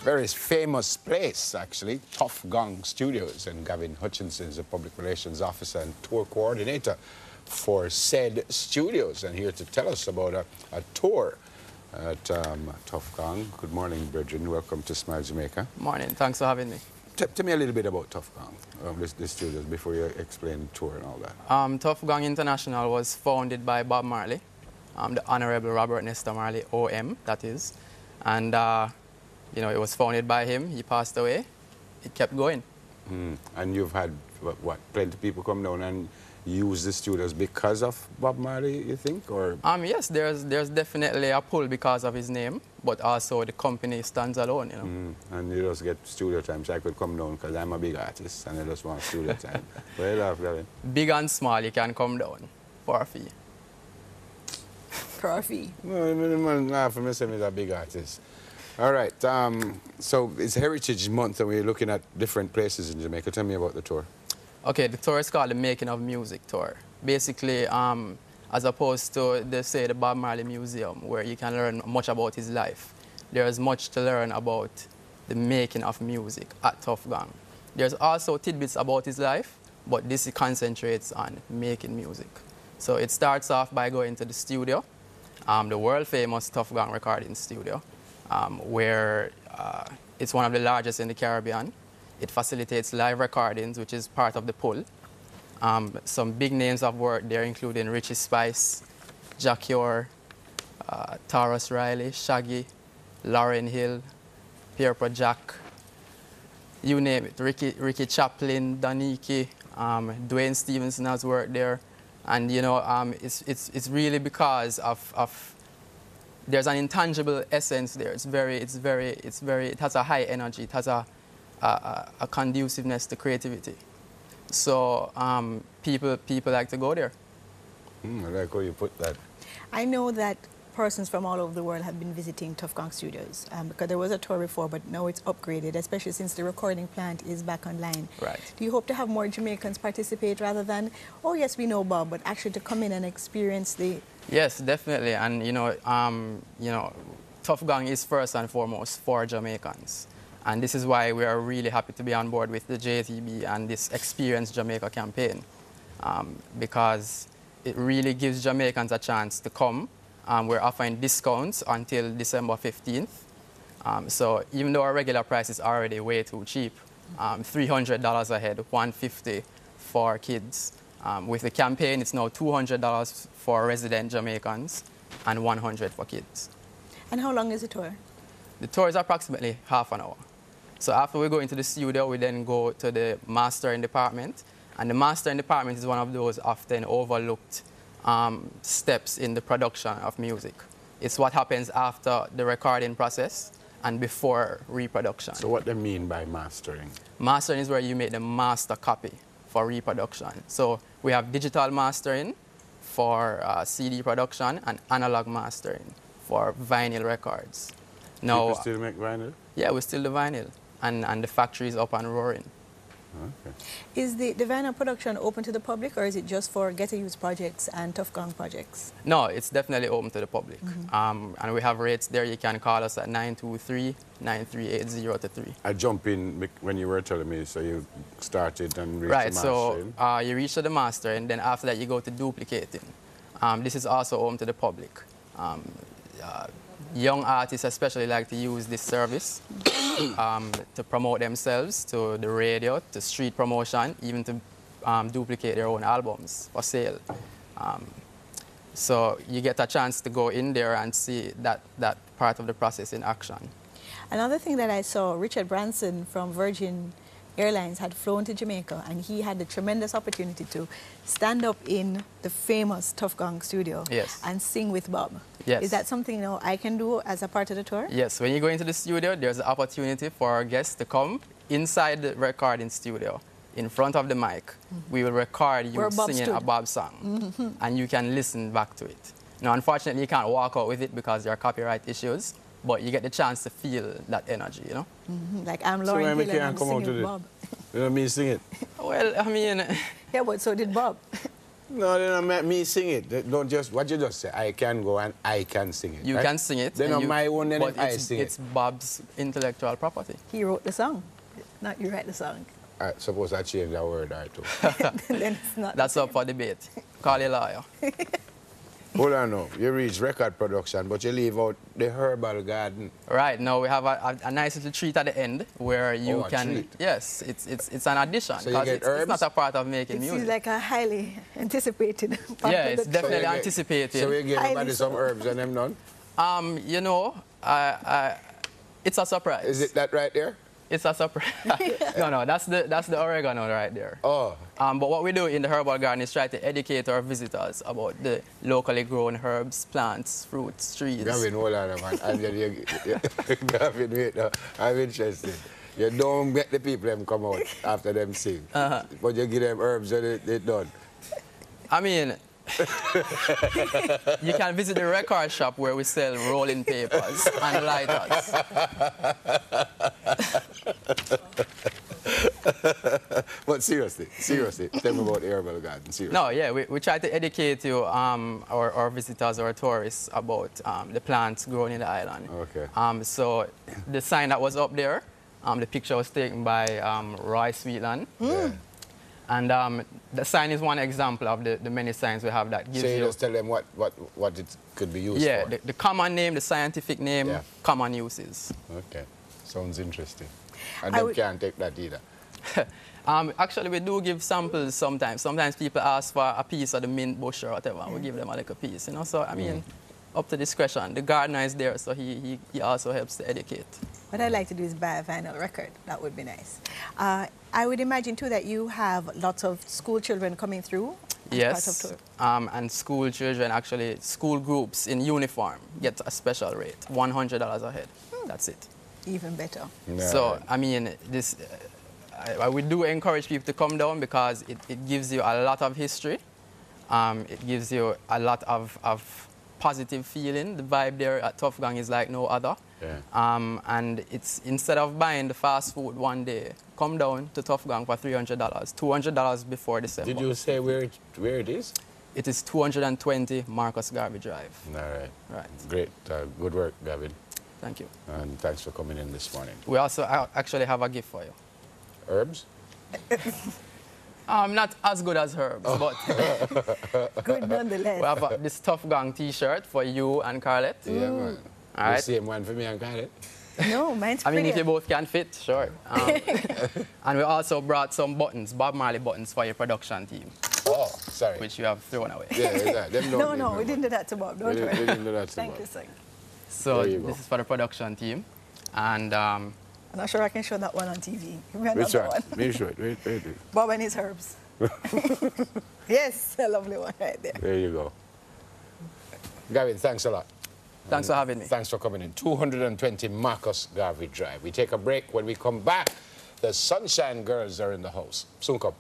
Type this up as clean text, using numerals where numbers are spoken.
very famous place, actually, Tuff Gong Studios. And Gavin Hutchinson is the public relations officer and tour coordinator for said studios. And here to tell us about a tour at Tuff Gong. Good morning, Bridget. Welcome to Smile Jamaica. Morning. Thanks for having me. Tell me a little bit about Tuff Gong, the studios, before you explain the tour and all that. Tuff Gong International was founded by Bob Marley, the Honorable Robert Nesta Marley, OM, that is. And, you know, it was founded by him. He passed away. It kept going. And you've had, what, plenty of people come down and use the studios because of Bob Marley, you think? Or yes, there's definitely a pull because of his name, but also the company stands alone, you know. And you just get studio time, so I could come down because I'm a big artist and I just want studio time. Well, off, Gavin. Big and small, you can come down for a fee. For a fee? No, not for me, he's a big artist. All right, so it's Heritage Month and we're looking at different places in Jamaica. Tell me about the tour. Okay, the tour is called the Making of Music Tour. Basically, as opposed to, the Bob Marley Museum, where you can learn much about his life, there's much to learn about the making of music at Tuff Gong. There's also tidbits about his life, but this concentrates on making music. So it starts off by going to the studio, the world-famous Tuff Gong recording studio, where it's one of the largest in the Caribbean. It facilitates live recordings, which is part of the pull. Some big names have worked there, including Richie Spice, Jack Yor, Taurus Riley, Shaggy, Lauryn Hill, Pierre Jack, you name it, Ricky Chaplin, Daniki, Dwayne Stevenson has worked there. And, you know, it's really because of there's an intangible essence there. It has a high energy, it has a conduciveness to creativity. So people like to go there. I like how you put that. I know that persons from all over the world have been visiting Tuff Gong Studios because there was a tour before, but now it's upgraded, especially since the recording plant is back online. Right. Do you hope to have more Jamaicans participate rather than, oh yes, we know Bob, but actually to come in and experience the... Yes, definitely. And, you know, Tuff Gong is first and foremost for Jamaicans. And this is why we are really happy to be on board with the JTB and this Experience Jamaica campaign, because it really gives Jamaicans a chance to come. We're offering discounts until December 15th. So even though our regular price is already way too cheap, $300 a head, $150 for kids. With the campaign, it's now $200 for resident Jamaicans and $100 for kids. And how long is the tour? The tour is approximately half an hour. So after we go into the studio, we then go to the mastering department. And the mastering department is one of those often overlooked steps in the production of music. It's what happens after the recording process and before reproduction. So what do you mean by mastering? Mastering is where you make the master copy for reproduction. So we have digital mastering for CD production and analog mastering for vinyl records. Now, People still make vinyl? Yeah, we still do vinyl, and the factory is up and roaring. Okay. Is the vinyl production open to the public, or is it just for Get a Use projects and Tuff Gong projects? No, it's definitely open to the public. And we have rates there. You can call us at 923-9380-3. I jump in when you were telling me, so you started and reached right, the mastering. so you reach to the master, and then after that you go to duplicating. This is also open to the public. Young artists especially like to use this service to promote themselves to the radio, to street promotion, even to duplicate their own albums for sale. So you get a chance to go in there and see that part of the process in action. Another thing that I saw, Richard Branson from Virgin Airlines had flown to Jamaica, and he had the tremendous opportunity to stand up in the famous Tuff Gong studio and sing with Bob. Yes. Is that something I can do as a part of the tour? Yes, when you go into the studio, there's an opportunity for our guests to come inside the recording studio, in front of the mic. We will record you singing a Bob song, and you can listen back to it. Now, unfortunately, you can't walk out with it because there are copyright issues, but you get the chance to feel that energy, you know? Like I'm Lauryn Hill and I'm singing Bob. You know me sing it? Well, I mean... Yeah, but so did Bob. No, they don't make me sing it. They don't just, what you just say, I can go and I can sing it. You can sing it. They're not my own, then I sing it. It's Bob's intellectual property. He wrote the song, not you write the song. I suppose I change that word or two. Then it's not. That's up for debate. Call a lawyer. Hold on now. You reach record production, but you leave out the herbal garden. Right. Now we have a nice little treat at the end where you can... treat. Yes, it's an addition. So you get herbs? It's not a part of making music. It's like a highly anticipated part Yeah, of it's the definitely show. anticipated. So we give everybody some herbs and them none? You know, it's a surprise. Is it that right there? It's a surprise. No, that's the oregano right there. Oh. But what we do in the herbal garden is try to educate our visitors about the locally grown herbs, plants, fruits, trees. Gavin, hold on, man. Gavin, wait, no, I'm interested. You don't get the people them come out after them sing, but you give them herbs and they done. I mean, you can visit the record shop where we sell rolling papers and lighters. But seriously, tell me about the herbal garden, seriously. No, yeah, we try to educate you, our visitors, our tourists, about the plants grown in the island. Okay. So the sign that was up there, the picture was taken by Roy Sweetland. Yeah. And the sign is one example of the many signs we have that gives you... So you just tell them what it could be used for? Yeah, the common name, the scientific name, common uses. Okay, sounds interesting. And them can't take that either. Actually, we do give samples sometimes. Sometimes people ask for a piece of the mint bush or whatever, and we give them a little piece, you know. So, I mean, up to discretion. The gardener is there, so he also helps to educate. What I'd like to do is buy a vinyl record. That would be nice. I would imagine, too, that you have lots of school children coming through. Yes, and school children, actually, school groups in uniform get a special rate, $100 a head. That's it. Even better. No. So, I mean, this... we do encourage people to come down because it gives you a lot of history. It gives you a lot of positive feeling. The vibe there at Tuff Gong is like no other. Yeah. And it's, instead of buying the fast food one day, come down to Tuff Gong for $300, $200 before December. Did you say where it is? It is 220 Marcus Garvey Drive. All right. Right. Great. Good work, Gavin. Thank you. And thanks for coming in this morning. We also actually have a gift for you. Herbs? Not as good as herbs, but good nonetheless. We have this Tuff Gong T-shirt for you and Carlette. Yeah, man. All right. The same one for me and Carlette? No, mine's I mean, prettier. if you both can fit, sure. And we also brought some buttons, Bob Marley buttons for your production team. Oh, sorry. Which you have thrown away. Yeah, them don't No, we didn't do that to Bob. Don't worry. We didn't do that to Thank Bob. you, sir. So this is for the production team. And I'm not sure I can show that one on TV. Give me Which another one? one. Me show it. Wait. Bob and his herbs. Yes, a lovely one right there. There you go. Gavin, thanks a lot. Thanks for having me. Thanks for coming in. 220 Marcus Garvey Drive. We take a break. When we come back, the Sunshine Girls are in the house. Soon come.